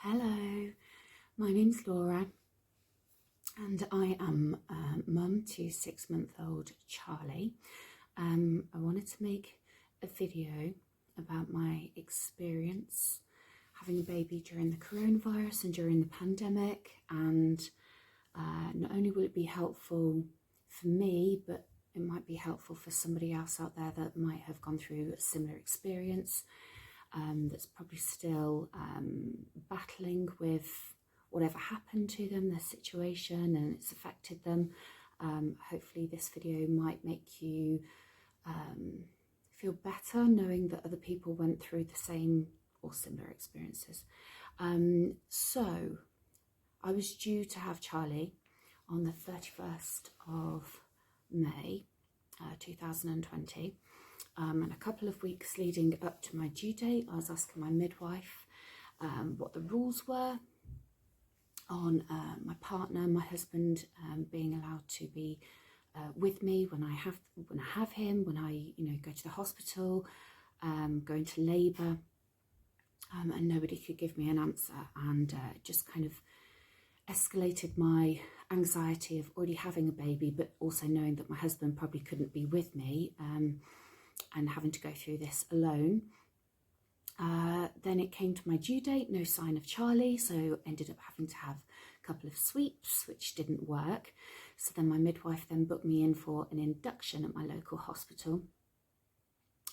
Hello, my name's Laura and I am mum to 6-month-old Charlie. I wanted to make a video about my experience having a baby during the coronavirus and during the pandemic, and not only will it be helpful for me, but it might be helpful for somebody else out there that might have gone through a similar experience. That's probably still battling with whatever happened to them, their situation, and it's affected them. Hopefully this video might make you feel better knowing that other people went through the same or similar experiences. So I was due to have Charlie on the 31st of May 2020. And a couple of weeks leading up to my due date, I was asking my midwife what the rules were on my partner, my husband, being allowed to be with me when I have him, when I go to the hospital, go into labour, and nobody could give me an answer, and just kind of escalated my anxiety of already having a baby, but also knowing that my husband probably couldn't be with me. And having to go through this alone. Then it came to my due date, no sign of Charlie, so ended up having to have a couple of sweeps, which didn't work. So then my midwife then booked me in for an induction at my local hospital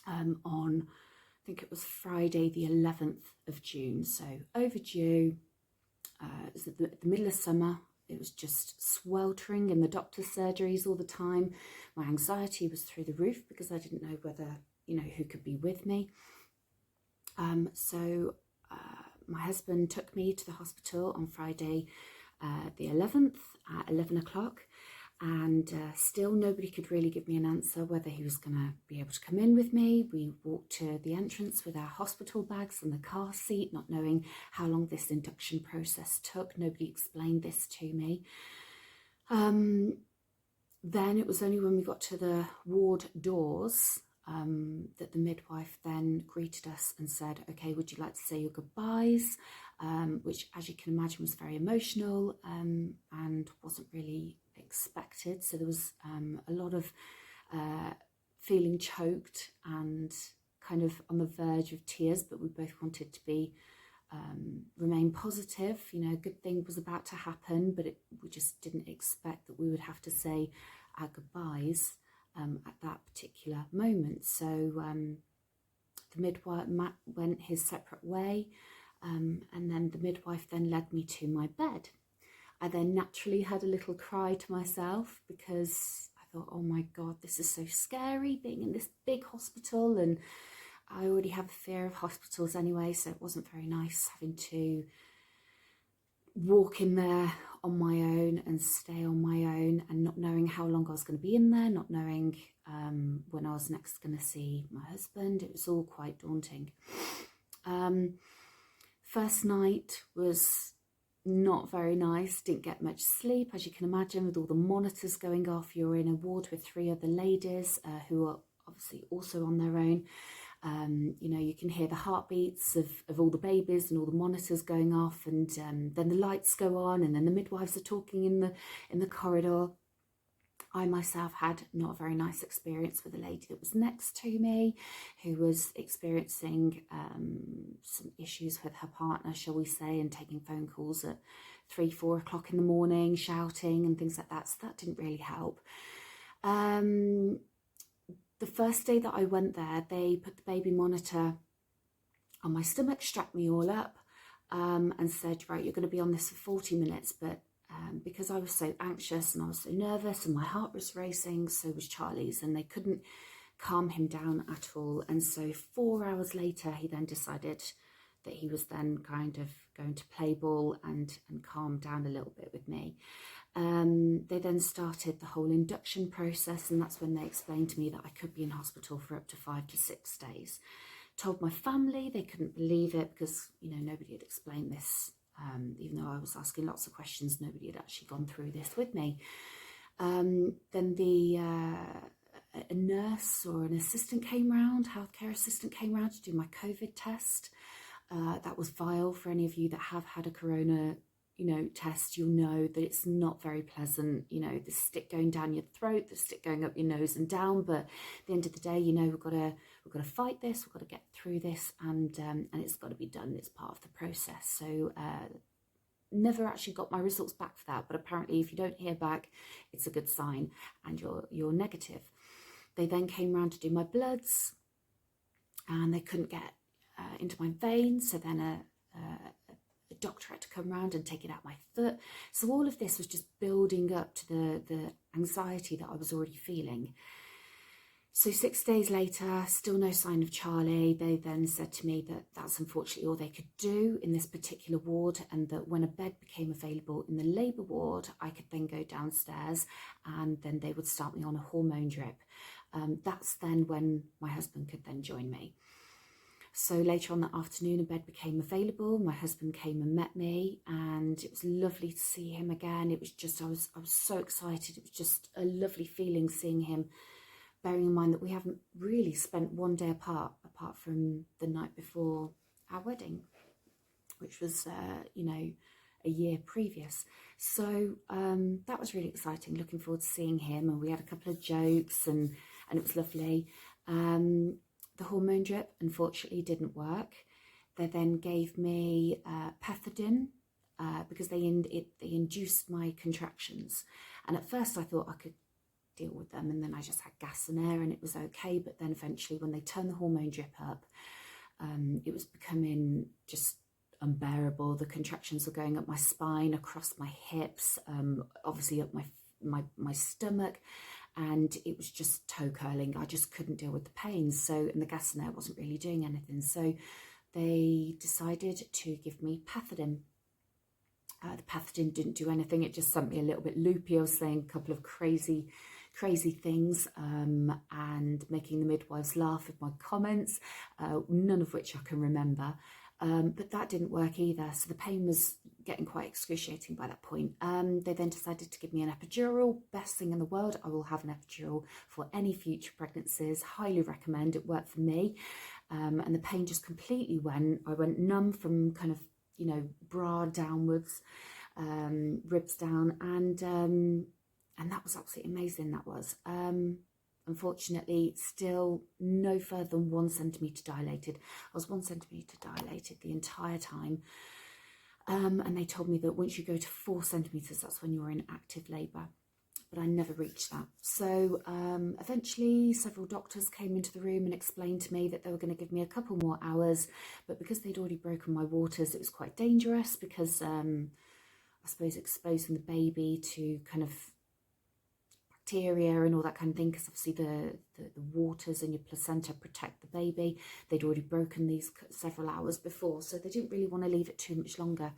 on, I think it was Friday the 11th of June, so overdue. It was at the middle of summer. It was just sweltering in the doctor's surgeries all the time. My anxiety was through the roof because I didn't know whether, who could be with me. So my husband took me to the hospital on Friday the 11th at 11 o'clock. And still nobody could really give me an answer whether he was going to be able to come in with me. We walked to the entrance with our hospital bags and the car seat, not knowing how long this induction process took. Nobody explained this to me. Then it was only when we got to the ward doors that the midwife then greeted us and said, okay, would you like to say your goodbyes? Which, as you can imagine, was very emotional and wasn't really expected. So there was a lot of feeling choked and kind of on the verge of tears, but we both wanted to be remain positive. A good thing was about to happen, but we just didn't expect that we would have to say our goodbyes at that particular moment. So the midwife went his separate way, and then the midwife then led me to my bed. I then naturally had a little cry to myself because I thought, oh my God, this is so scary, being in this big hospital, and I already have a fear of hospitals anyway, so it wasn't very nice having to walk in there on my own and stay on my own, and not knowing how long I was going to be in there, not knowing when I was next going to see my husband. It was all quite daunting. First night was not very nice, didn't get much sleep, as you can imagine, with all the monitors going off. You're in a ward with 3 other ladies who are obviously also on their own. You can hear the heartbeats of all the babies and all the monitors going off, and then the lights go on, and then the midwives are talking in the corridor. I myself had not a very nice experience with a lady that was next to me, who was experiencing some issues with her partner, shall we say, and taking phone calls at 3-4 o'clock in the morning, shouting and things like that. So that didn't really help. The first day that I went there, they put the baby monitor on my stomach, strapped me all up, and said, right, you're going to be on this for 40 minutes, but because I was so anxious and I was so nervous and my heart was racing, so was Charlie's, and they couldn't calm him down at all. And so 4 hours later, he then decided that he was then kind of going to play ball and calm down a little bit with me. They then started the whole induction process, and that's when they explained to me that I could be in hospital for up to 5 to 6 days. Told my family, they couldn't believe it because, nobody had explained this. Even though I was asking lots of questions, nobody had actually gone through this with me. Then a nurse or an assistant came round, healthcare assistant came round to do my COVID test. that was vile. For any of you that have had a corona, test, you'll know that it's not very pleasant. The stick going down your throat, the stick going up your nose and down. But at the end of the day, we've got to fight this. We've got to get through this, and it's got to be done. It's part of the process. So never actually got my results back for that, but apparently if you don't hear back, it's a good sign, and you're negative. They then came round to do my bloods, and they couldn't get into my veins, so then a doctor had to come round and take it out my foot. So all of this was just building up to the anxiety that I was already feeling. So 6 days later, still no sign of Charlie. They then said to me that that's unfortunately all they could do in this particular ward, and that when a bed became available in the labour ward, I could then go downstairs and then they would start me on a hormone drip. That's then when my husband could then join me. So later on that afternoon, a bed became available. My husband came and met me, and it was lovely to see him again. It was just, I was so excited. It was just a lovely feeling seeing him, bearing in mind that we haven't really spent one day apart from the night before our wedding, which was, a year previous. So that was really exciting, looking forward to seeing him. And we had a couple of jokes, and it was lovely. The hormone drip, unfortunately, didn't work. They then gave me pethidine because they induced my contractions. And at first I thought I could deal with them, and then I just had gas and air and it was okay. But then eventually, when they turned the hormone drip up, it was becoming just unbearable. The contractions were going up my spine, across my hips, obviously up my stomach, and it was just toe curling. I just couldn't deal with the pain. So, and the gas and air wasn't really doing anything. So they decided to give me pethidine. The pethidine didn't do anything. It just sent me a little bit loopy. I was saying a couple of crazy things, and making the midwives laugh with my comments, none of which I can remember. But that didn't work either. So the pain was getting quite excruciating by that point. They then decided to give me an epidural. Best thing in the world. I will have an epidural for any future pregnancies. Highly recommend. It worked for me. And the pain just completely went. I went numb from kind of, bra downwards, ribs down, and that was absolutely amazing. That was. Unfortunately, still no further than 1 centimetre dilated. I was 1 centimetre dilated the entire time. And they told me that once you go to 4 centimetres, that's when you're in active labour. But I never reached that. So eventually several doctors came into the room and explained to me that they were going to give me a couple more hours. But because they'd already broken my waters, it was quite dangerous because I suppose exposing the baby to kind of bacteria and all that kind of thing, because obviously the waters in your placenta protect the baby. They'd already broken these several hours before, so they didn't really want to leave it too much longer.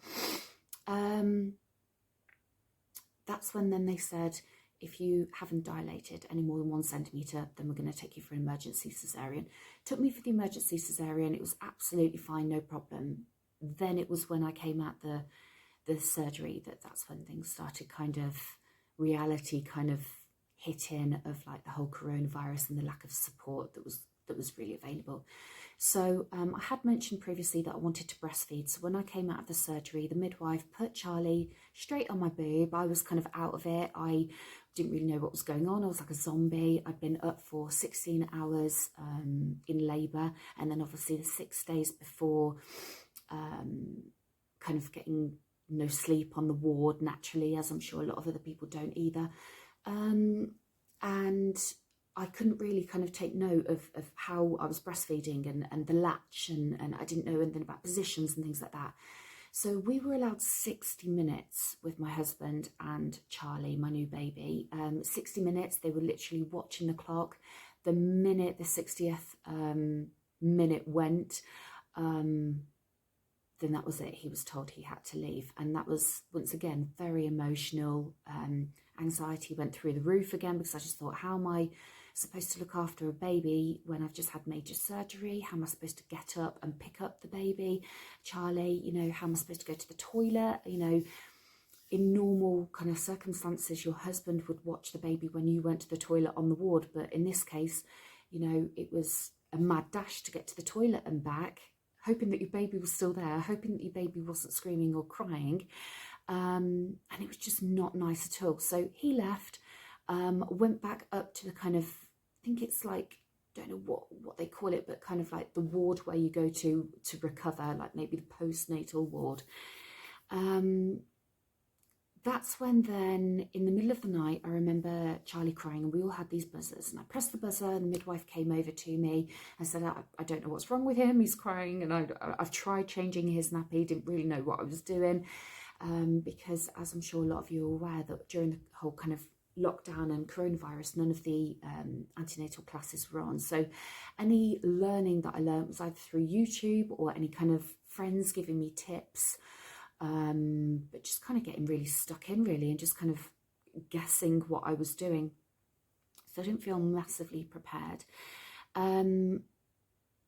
That's when then they said, if you haven't dilated any more than 1 centimetre, then we're going to take you for an emergency cesarean. Took me for the emergency cesarean. It was absolutely fine, no problem. Then it was when I came out the surgery that's when things started kind of, reality kind of hit in, of like the whole coronavirus and the lack of support that was really available. So I had mentioned previously that I wanted to breastfeed. So when I came out of the surgery, the midwife put Charlie straight on my boob. I was kind of out of it. I didn't really know what was going on. I was like a zombie. I'd been up for 16 hours in labour, and then obviously the 6 days before, kind of getting no sleep on the ward naturally, as I'm sure a lot of other people don't either. And I couldn't really kind of take note of how I was breastfeeding and the latch, and I didn't know anything about positions and things like that. So we were allowed 60 minutes with my husband and Charlie, my new baby. 60 minutes, they were literally watching the clock. The minute the 60th minute went, then that was it. He was told he had to leave. And that was, once again, very emotional. Anxiety went through the roof again, because I just thought, how am I supposed to look after a baby when I've just had major surgery? How am I supposed to get up and pick up the baby? Charlie, how am I supposed to go to the toilet? In normal kind of circumstances, your husband would watch the baby when you went to the toilet on the ward. But in this case, it was a mad dash to get to the toilet and back. hoping that your baby was still there, hoping that your baby wasn't screaming or crying. And it was just not nice at all. So he left, went back up to the kind of, I think it's like, don't know what they call it, but kind of like the ward where you go to recover, like maybe the postnatal ward. That's when then, in the middle of the night, I remember Charlie crying, and we all had these buzzers, and I pressed the buzzer, and the midwife came over to me and said, I don't know what's wrong with him, he's crying, and I've tried changing his nappy, didn't really know what I was doing, because as I'm sure a lot of you are aware, that during the whole kind of lockdown and coronavirus, none of the antenatal classes were on, so any learning that I learned was either through YouTube or any kind of friends giving me tips, but just kind of getting really stuck in really and just kind of guessing what I was doing. So I didn't feel massively prepared.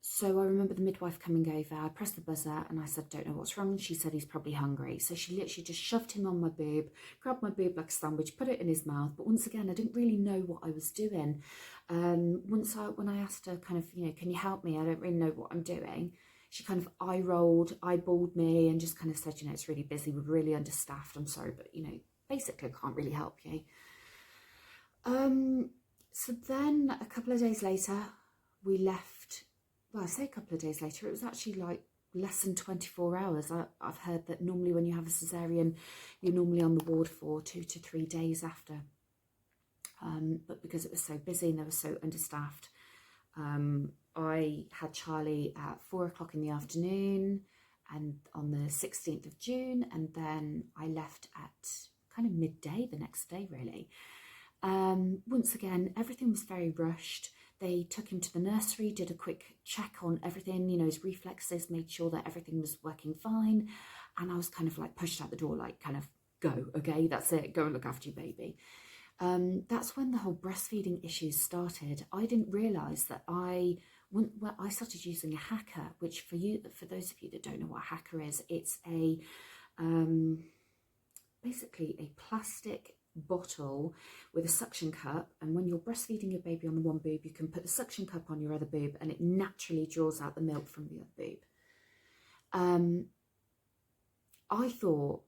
So I remember the midwife coming over, I pressed the buzzer and I said, don't know what's wrong. She said he's probably hungry. So she literally just shoved him on my boob, grabbed my boob like a sandwich, put it in his mouth. But once again, I didn't really know what I was doing. When I asked her kind of, you know, can you help me? I don't really know what I'm doing. She kind of eyeballed me and just kind of said, you know, it's really busy, we're really understaffed, I'm sorry, but, you know, basically I can't really help you. So then a couple of days later, we left. Well, I say a couple of days later, it was actually like less than 24 hours. I've heard that normally when you have a cesarean, you're normally on the ward for 2 to 3 days after. But because it was so busy and they were so understaffed, I had Charlie at 4 o'clock in the afternoon and on the 16th of June, and then I left at kind of midday the next day really. Once again, everything was very rushed. They took him to the nursery, did a quick check on everything, you know, his reflexes, made sure that everything was working fine, and I was kind of like pushed out the door, like kind of go, okay, that's it, go and look after your baby. That's when the whole breastfeeding issues started. I didn't realise that I started using a hacker, which for those of you that don't know what a hacker is, it's a basically a plastic bottle with a suction cup, and when you're breastfeeding your baby on the one boob, you can put the suction cup on your other boob and it naturally draws out the milk from the other boob. I thought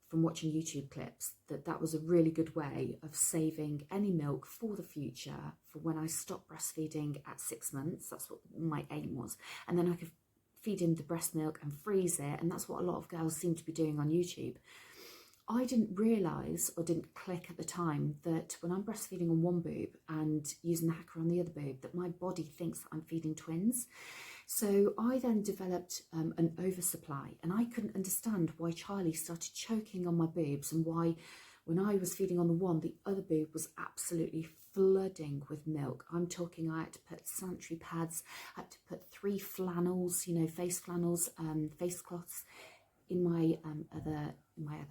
from watching YouTube clips that was a really good way of saving any milk for the future, for when I stopped breastfeeding at 6 months. That's what my aim was, and then I could feed him the breast milk and freeze it, and that's what a lot of girls seem to be doing on YouTube. I didn't realise, or didn't click at the time, that when I'm breastfeeding on one boob and using the hacker on the other boob, that my body thinks that I'm feeding twins. So I then developed an oversupply, and I couldn't understand why Charlie started choking on my boobs, and why when I was feeding on the one, the other boob was absolutely flooding with milk. I'm talking, I had to put sanitary pads, I had to put 3 flannels, you know, face flannels, face cloths in my other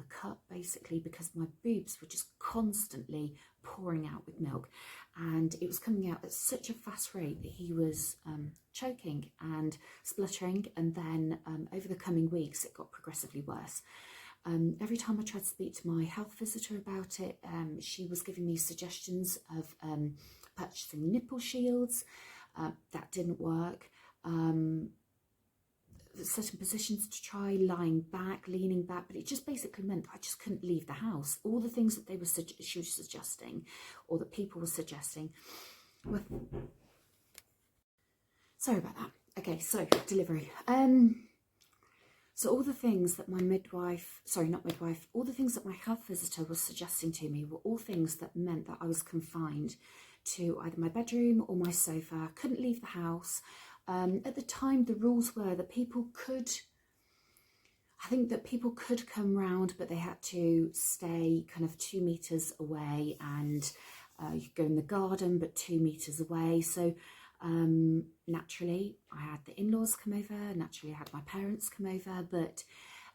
cup, basically, because my boobs were just constantly pouring out with milk, and it was coming out at such a fast rate that he was choking and spluttering, and then over the coming weeks it got progressively worse. Every time I tried to speak to my health visitor about it, she was giving me suggestions of purchasing nipple shields. That didn't work. Certain positions to try, lying back, leaning back, but it just basically meant I just couldn't leave the house. All the things that she was suggesting, or that people were suggesting, were... Sorry about that. Okay, so delivery. So all the things that my all the things that my health visitor was suggesting to me were all things that meant that I was confined to either my bedroom or my sofa. I couldn't leave the house. At the time, the rules were that people could come round, but they had to stay kind of 2 meters away, and you could go in the garden, but 2 meters away. So naturally, I had the in-laws come over, naturally I had my parents come over, but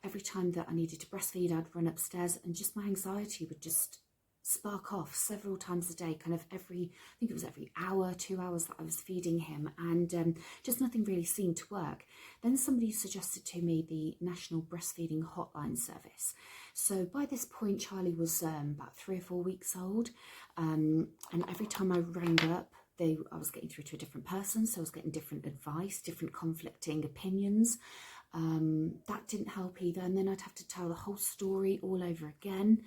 every time that I needed to breastfeed, I'd run upstairs, and just my anxiety would just spark off several times a day, kind of I think it was every hour, 2 hours that I was feeding him, and just nothing really seemed to work. Then somebody suggested to me the National Breastfeeding Hotline Service. So by this point, Charlie was about 3 or 4 weeks old, and every time I rang up, I was getting through to a different person, so I was getting different advice, different conflicting opinions. That didn't help either, and then I'd have to tell the whole story all over again.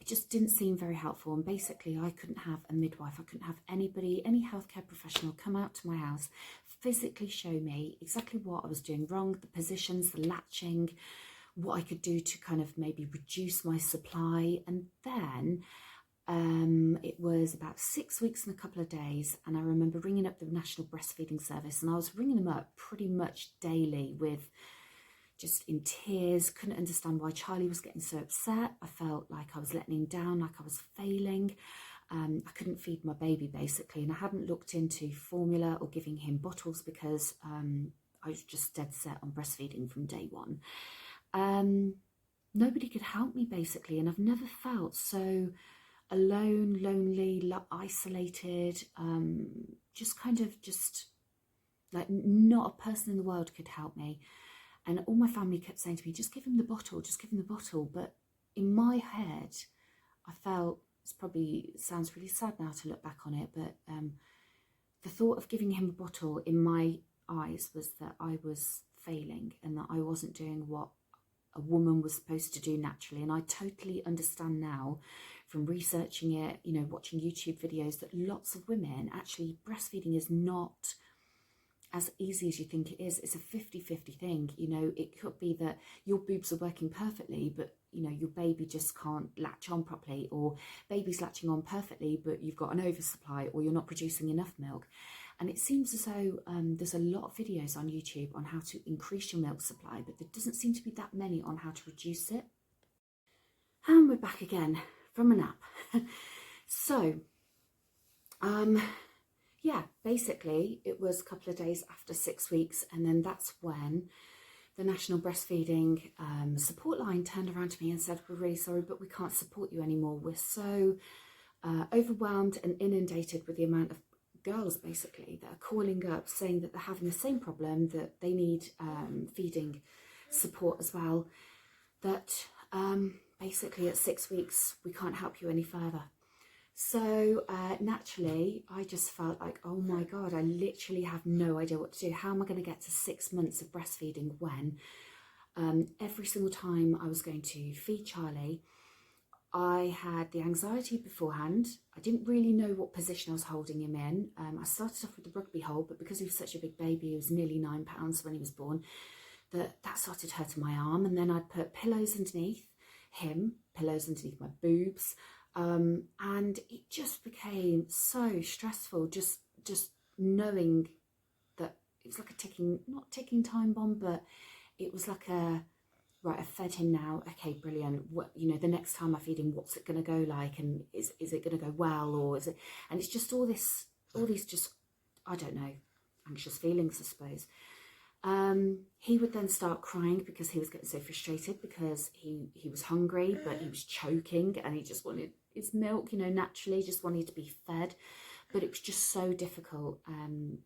It just didn't seem very helpful, and basically I couldn't have a midwife, I couldn't have anybody, any healthcare professional come out to my house, physically show me exactly what I was doing wrong, the positions, the latching, what I could do to kind of maybe reduce my supply. And then it was about 6 weeks and a couple of days, and I remember ringing up the National Breastfeeding Service, and I was ringing them up pretty much daily with just in tears, couldn't understand why Charlie was getting so upset. I felt like I was letting him down, like I was failing. I couldn't feed my baby basically, and I hadn't looked into formula or giving him bottles because I was just dead set on breastfeeding from day one. Nobody could help me basically, and I've never felt so alone, lonely, isolated, just like not a person in the world could help me. And all my family kept saying to me, just give him the bottle, just give him the bottle. But in my head, I felt, it probably sounds really sad now to look back on it, but the thought of giving him a bottle in my eyes was that I was failing and that I wasn't doing what a woman was supposed to do naturally. And I totally understand now from researching it, you know, watching YouTube videos, that lots of women, actually breastfeeding is not as easy as you think it is. It's a 50-50 thing. You know, it could be that your boobs are working perfectly, but you know, your baby just can't latch on properly, or baby's latching on perfectly, but you've got an oversupply, or you're not producing enough milk. And it seems as though there's a lot of videos on YouTube on how to increase your milk supply, but there doesn't seem to be that many on how to reduce it. And we're back again from a nap. So, yeah, basically it was a couple of days after 6 weeks, and then that's when the National Breastfeeding support line turned around to me and said, we're really sorry, but we can't support you anymore. We're so overwhelmed and inundated with the amount of girls basically that are calling up saying that they're having the same problem, that they need feeding support as well, that basically at 6 weeks we can't help you any further. So naturally I just felt like, oh my God, I literally have no idea what to do. How am I going to get to 6 months of breastfeeding when every single time I was going to feed Charlie, I had the anxiety beforehand. I didn't really know what position I was holding him in. I started off with the rugby hold, but because he was such a big baby, he was nearly 9 pounds when he was born, that started hurting my arm. And then I'd put pillows underneath him, pillows underneath my boobs, and it just became so stressful, just knowing that it was like a ticking, not ticking time bomb, but it was like a, right, I've fed him now, okay, brilliant, what, you know, the next time I feed him, what's it going to go like, and is it going to go well, or is it, and it's just all these just, I don't know, anxious feelings, I suppose. He would then start crying because he was getting so frustrated, because he was hungry, but he was choking and he just wanted his milk, you know, naturally just wanted to be fed, but it was just so difficult, and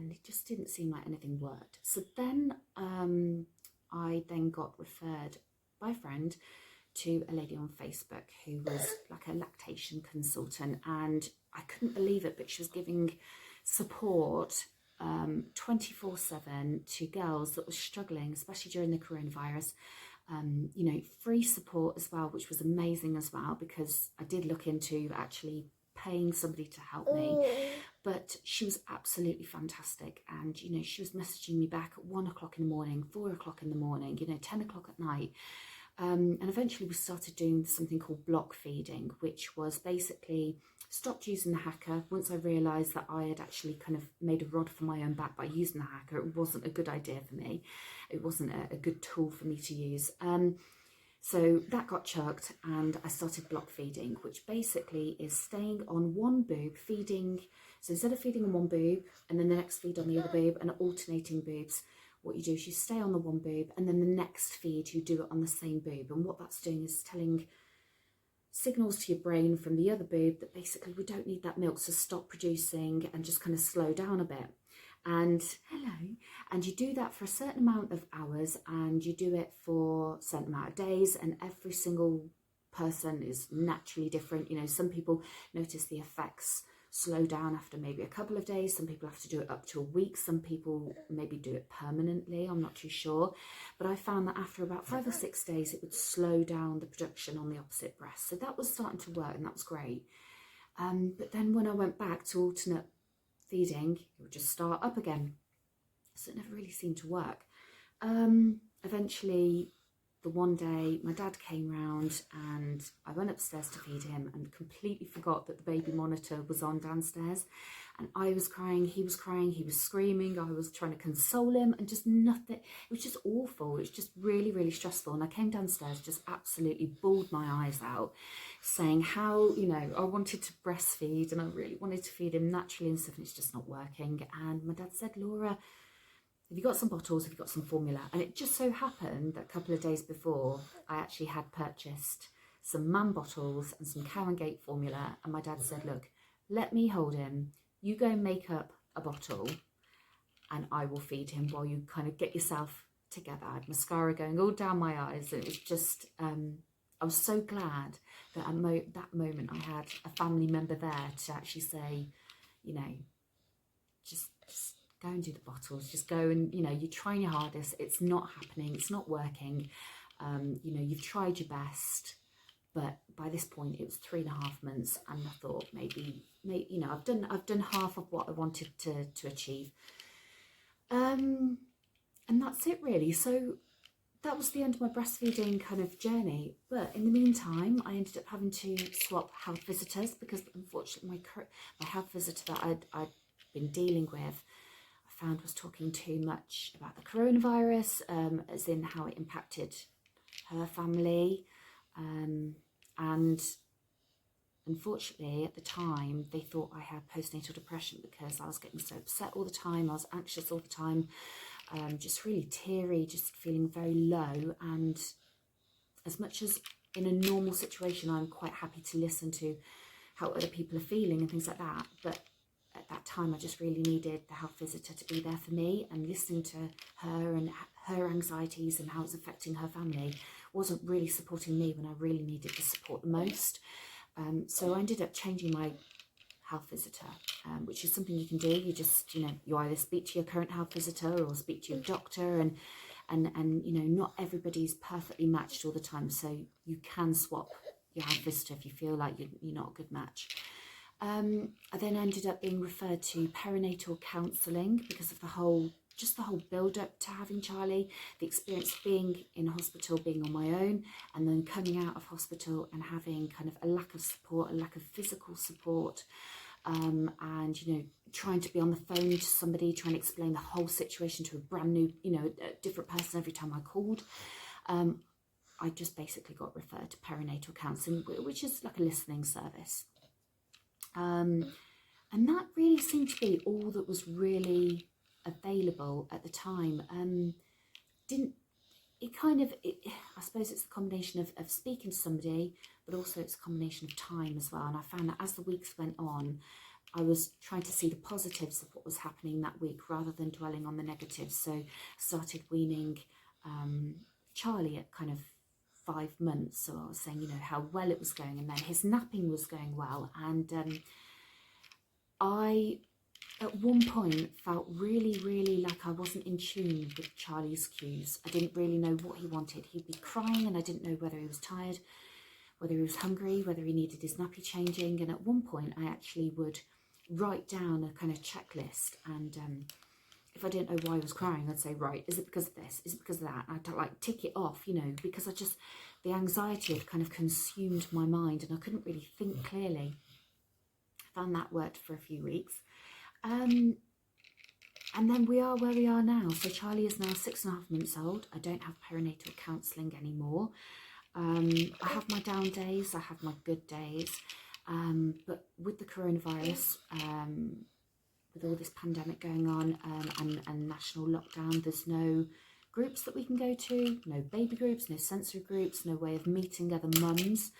it just didn't seem like anything worked. So then I then got referred by a friend to a lady on Facebook who was like a lactation consultant, and I couldn't believe it, but she was giving support 24/7 to girls that were struggling, especially during the coronavirus. You know, free support as well, which was amazing as well, because I did look into actually paying somebody to help me, but she was absolutely fantastic. And you know, she was messaging me back at 1 o'clock in the morning, 4 o'clock in the morning, you know, 10 o'clock at night. And eventually we started doing something called block feeding, which was basically stopped using the hacker. Once I realised that I had actually kind of made a rod for my own back by using the hacker, it wasn't a good idea for me. It wasn't a good tool for me to use. So that got chucked, and I started block feeding, which basically is staying on one boob, feeding. So instead of feeding on one boob and then the next feed on the other boob and alternating boobs, what you do is you stay on the one boob, and then the next feed you do it on the same boob. And what that's doing is telling signals to your brain from the other boob that basically we don't need that milk, so stop producing and just kind of slow down a bit. And and you do that for a certain amount of hours, and you do it for a certain amount of days, and every single person is naturally different. You know, some people notice the effects slow down after maybe a couple of days. Some people have to do it up to a week. Some people maybe do it permanently. I'm not too sure. But I found that after about 5 or 6 days, it would slow down the production on the opposite breast. So that was starting to work, and that was great. But then when I went back to alternate feeding, it would just start up again. So it never really seemed to work. Eventually, the one day my dad came round and I went upstairs to feed him and completely forgot that the baby monitor was on downstairs, and I was crying, he was screaming, I was trying to console him, and just nothing. It was just awful. It was just really, really stressful. And I came downstairs, just absolutely bawled my eyes out, saying how, you know, I wanted to breastfeed and I really wanted to feed him naturally and stuff, and it's just not working. And my dad said, Laura, have you got some bottles? Have you got some formula? And it just so happened that a couple of days before, I actually had purchased some MAM bottles and some Cow and Gate formula. And my dad said, look, let me hold him. You go and make up a bottle and I will feed him while you kind of get yourself together. I had mascara going all down my eyes. It was just, I was so glad that at that moment I had a family member there to actually say, you know, just go and do the bottles, just go and, you know, you're trying your hardest, it's not happening, it's not working, you know, you've tried your best. But by this point it was 3.5 months, and I thought maybe you know, I've done half of what I wanted to achieve, and that's it really. So that was the end of my breastfeeding kind of journey. But in the meantime, I ended up having to swap health visitors, because unfortunately my health visitor that I'd been dealing with, found was talking too much about the coronavirus, as in how it impacted her family, and unfortunately at the time they thought I had postnatal depression, because I was getting so upset all the time, I was anxious all the time, just really teary, just feeling very low. And as much as in a normal situation I'm quite happy to listen to how other people are feeling and things like that, but at that time I just really needed the health visitor to be there for me, and listening to her and her anxieties and how it's affecting her family wasn't really supporting me when I really needed the support the most. So I ended up changing my health visitor, which is something you can do. You just, you know, you either speak to your current health visitor or speak to your doctor, and you know, not everybody's perfectly matched all the time, so you can swap your health visitor if you feel like you're not a good match. I then ended up being referred to perinatal counselling because of the whole build up to having Charlie, the experience of being in hospital, being on my own, and then coming out of hospital and having kind of a lack of support, a lack of physical support, and, you know, trying to be on the phone to somebody, trying to explain the whole situation to a brand new, you know, a different person every time I called. I just basically got referred to perinatal counselling, which is like a listening service. And that really seemed to be all that was really available at the time. I suppose it's a combination of speaking to somebody, but also it's a combination of time as well. And I found that as the weeks went on, I was trying to see the positives of what was happening that week rather than dwelling on the negatives. So I started weaning Charlie at kind of 5 months. So I was saying, you know, how well it was going, and then his napping was going well. And I, at one point, felt really, really like I wasn't in tune with Charlie's cues. I didn't really know what he wanted. He'd be crying and I didn't know whether he was tired, whether he was hungry, whether he needed his nappy changing. And at one point I actually would write down a kind of checklist, and if I didn't know why he was crying, I'd say, right, is it because of this? Is it because of that? And I'd like tick it off, you know, because the anxiety had kind of consumed my mind and I couldn't really think clearly. I found that worked for a few weeks. And then we are where we are now. So Charlie is now 6.5 months old. I don't have perinatal counselling anymore. I have my down days, I have my good days. But with the coronavirus, with all this pandemic going on, and national lockdown, there's no groups that we can go to, no baby groups, no sensory groups, no way of meeting other mums.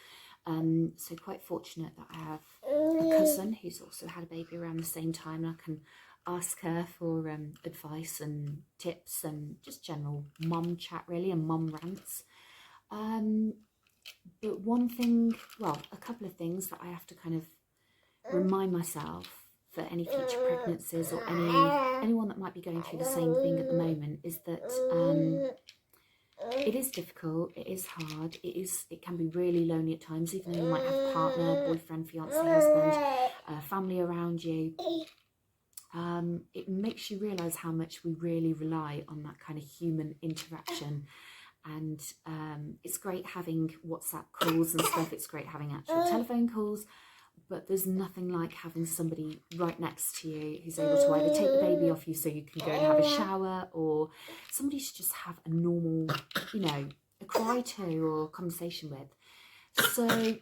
So quite fortunate that I have a cousin who's also had a baby around the same time, and I can ask her for advice and tips and just general mum chat really, and mum rants. But one thing, well, a couple of things that I have to kind of remind myself for any future pregnancies or anyone that might be going through the same thing at the moment is that it is difficult, it is hard, it can be really lonely at times, even though you might have a partner, boyfriend, fiance, husband, family around you. It makes you realise how much we really rely on that kind of human interaction. And it's great having WhatsApp calls and stuff, it's great having actual telephone calls, but there's nothing like having somebody right next to you who's able to either take the baby off you so you can go and have a shower, or somebody to just have a normal, you know, a cry to or conversation with. So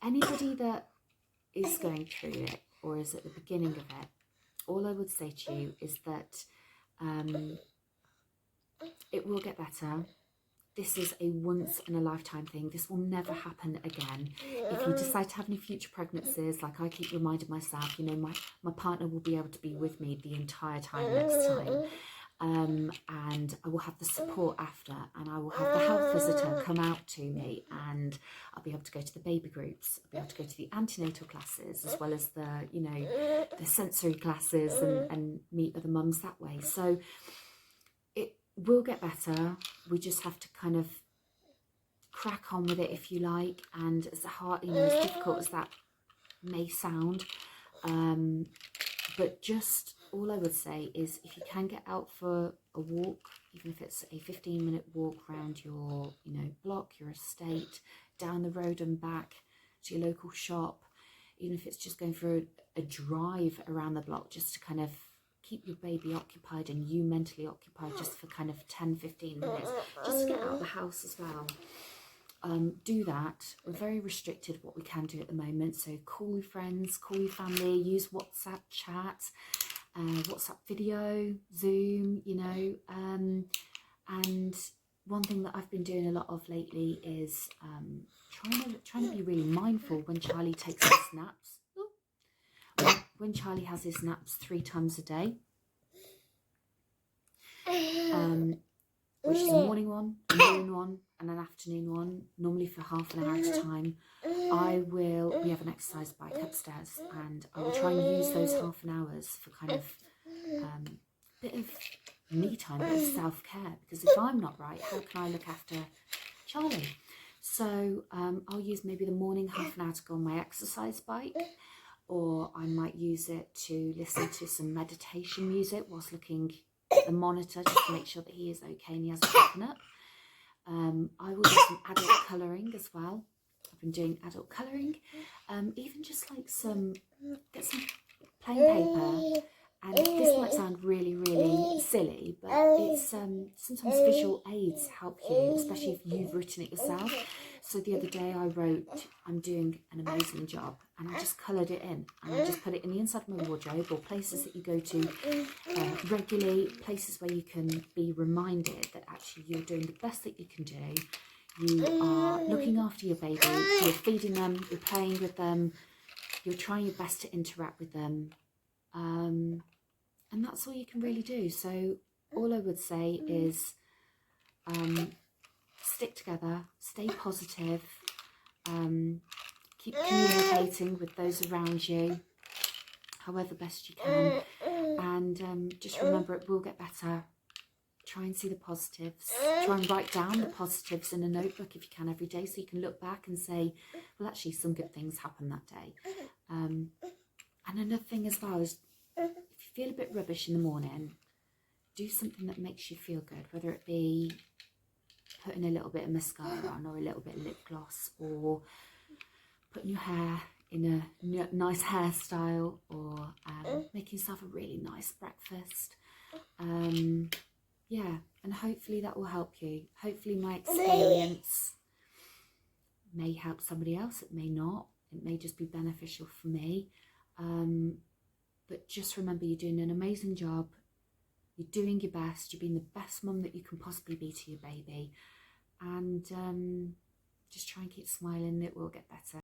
anybody that is going through it or is at the beginning of it, all I would say to you is that it will get better. This is a once in a lifetime thing. This will never happen again. If you decide to have any future pregnancies, like I keep reminding myself, you know, my partner will be able to be with me the entire time next time. And I will have the support after, and I will have the health visitor come out to me, and I'll be able to go to the baby groups. I'll be able to go to the antenatal classes, as well as the, you know, the sensory classes, and meet other mums that way. So will get better. We just have to kind of crack on with it, if you like, and as hard, you know, as difficult as that may sound, but just all I would say is, if you can get out for a walk, even if it's a 15-minute walk around your, you know, block, your estate, down the road and back to your local shop, even if it's just going for a drive around the block, just to kind of keep your baby occupied and you mentally occupied, just for kind of 10-15 minutes, just to get out of the house as well. Do that. We're very restricted what we can do at the moment, so call your friends, call your family, use WhatsApp chat, WhatsApp video, Zoom, you know, and one thing that I've been doing a lot of lately is trying to be really mindful when Charlie takes his naps. When Charlie has his naps 3 times a day, which is a morning one, a noon one, and an afternoon one, normally for half an hour at a time, we have an exercise bike upstairs, and I will try and use those half an hours for kind of a bit of me time, a bit of self-care, because if I'm not right, how can I look after Charlie? So I'll use maybe the morning half an hour to go on my exercise bike, or I might use it to listen to some meditation music whilst looking at the monitor, just to make sure that he is okay and he hasn't woken up. I will do some adult colouring as well. I've been doing adult colouring, even just like get some plain paper, and this might sound really, really silly, but it's sometimes visual aids help you, especially if you've written it yourself. So the other day I wrote, "I'm doing an amazing job," and I just coloured it in, and I just put it in the inside of my wardrobe, or places that you go to regularly, places where you can be reminded that actually you're doing the best that you can do. You are looking after your baby, you're feeding them, you're playing with them, you're trying your best to interact with them, and that's all you can really do. So all I would say is stick together, stay positive, keep communicating with those around you however best you can, and just remember, it will get better. Try and see the positives. Try and write down the positives in a notebook if you can every day, so you can look back and say, well, actually some good things happened that day. And another thing as well is, if you feel a bit rubbish in the morning, do something that makes you feel good, whether it be putting a little bit of mascara on, or a little bit of lip gloss, or putting your hair in a nice hairstyle, or making yourself a really nice breakfast. Yeah, and hopefully that will help you. Hopefully my experience may help somebody else. It may not. It may just be beneficial for me. But just remember, you're doing an amazing job. You're doing your best. You're being the best mum that you can possibly be to your baby. And just try and keep smiling. It will get better.